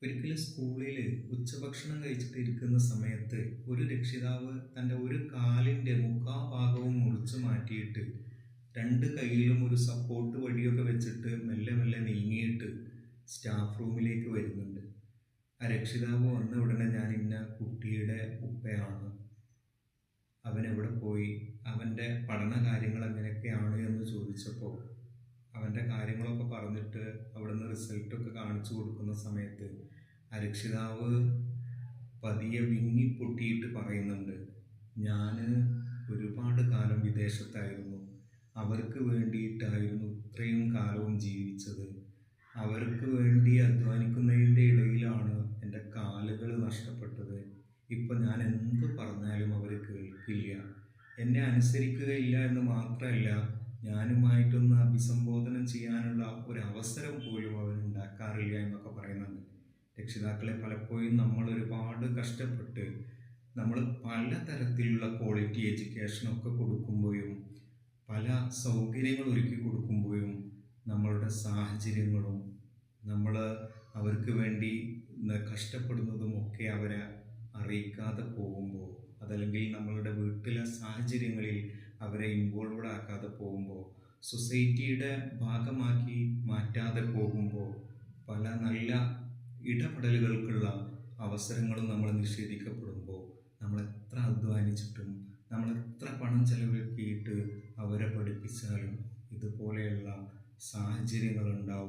ഒരിക്കലും സ്കൂളിൽ ഉച്ചഭക്ഷണം കഴിച്ചിട്ട് ഇരിക്കുന്ന സമയത്ത് ഒരു രക്ഷിതാവ് തൻ്റെ ഒരു കാലിൻ്റെ മുക്കാ ഭാഗവും മുറിച്ച് മാറ്റിയിട്ട് രണ്ട് കൈയിലും ഒരു സപ്പോർട്ട് വടിയൊക്കെ വെച്ചിട്ട് മെല്ലെ മെല്ലെ നീങ്ങിയിട്ട് സ്റ്റാഫ് റൂമിലേക്ക് വരുന്നുണ്ട്. ആ രക്ഷിതാവ് വന്ന ഉടനെ ഞാൻ ഇന്ന കുട്ടിയുടെ ഉപ്പയാണ്, അവൻ എവിടെ പോയി, അവൻ്റെ പഠന കാര്യങ്ങൾ എങ്ങനെയൊക്കെയാണ് എന്ന് ചോദിച്ചപ്പോൾ അവൻ്റെ കാര്യങ്ങളൊക്കെ പറഞ്ഞിട്ട് അവിടുന്ന് റിസൾട്ടൊക്കെ കാണിച്ചു കൊടുക്കുന്ന സമയത്ത് ആ രക്ഷിതാവ് പതിയെ വിങ്ങി പൊട്ടിയിട്ട് പറയുന്നുണ്ട്, ഞാൻ ഒരുപാട് കാലം വിദേശത്തായിരുന്നു, അവർക്ക് വേണ്ടിയിട്ടായിരുന്നു ഇത്രയും കാലവും ജീവിച്ചത്, അവർക്ക് വേണ്ടി അധ്വാനിക്കുന്നതിൻ്റെ ഇടയിലാണ് എൻ്റെ കാലുകൾ നഷ്ടപ്പെട്ടത്. ഇപ്പം ഞാൻ എന്ത് പറഞ്ഞാലും അവർ കേൾക്കില്ല, എന്നെ അനുസരിക്കുകയില്ല എന്ന് മാത്രമല്ല, ഞാനുമായിട്ടൊന്ന് അഭിസംബോധന ചെയ്യാനുള്ള ഒരു അവസരം പോലും അവൻ ഉണ്ടാക്കാറില്ല എന്നൊക്കെ പറയുന്നുണ്ട്. രക്ഷിതാക്കളെ പലപ്പോഴും നമ്മൾ ഒരുപാട് കഷ്ടപ്പെട്ട് നമ്മൾ പലതരത്തിലുള്ള ക്വാളിറ്റി എഡ്യൂക്കേഷനൊക്കെ കൊടുക്കുമ്പോഴും പല സൗകര്യങ്ങൾ ഒരുക്കി കൊടുക്കുമ്പോഴും നമ്മളുടെ സാഹചര്യങ്ങളും നമ്മൾ അവർക്ക് വേണ്ടി കഷ്ടപ്പെടുന്നതും ഒക്കെ അവരെ അറിയിക്കാതെ പോകുമ്പോൾ, അതല്ലെങ്കിൽ നമ്മളുടെ വീട്ടിലെ സാഹചര്യങ്ങളിൽ അവരെ ഇൻവോൾവഡ് ആക്കാതെ പോകുമ്പോൾ, സൊസൈറ്റിയുടെ ഭാഗമാക്കി മാറ്റാതെ പോകുമ്പോൾ പല നല്ല ഇടപെടലുകൾക്കുള്ള അവസരങ്ങളും നമ്മൾ നിഷേധിക്കപ്പെടുമ്പോൾ നമ്മൾ എത്ര അധ്വാനിച്ചിട്ടും നമ്മൾ എത്ര പണം ചെലവാക്കിയിട്ട് അവരെ പഠിപ്പിച്ചാലും ഇതുപോലെയുള്ള സാഹചര്യങ്ങളുണ്ടാവും.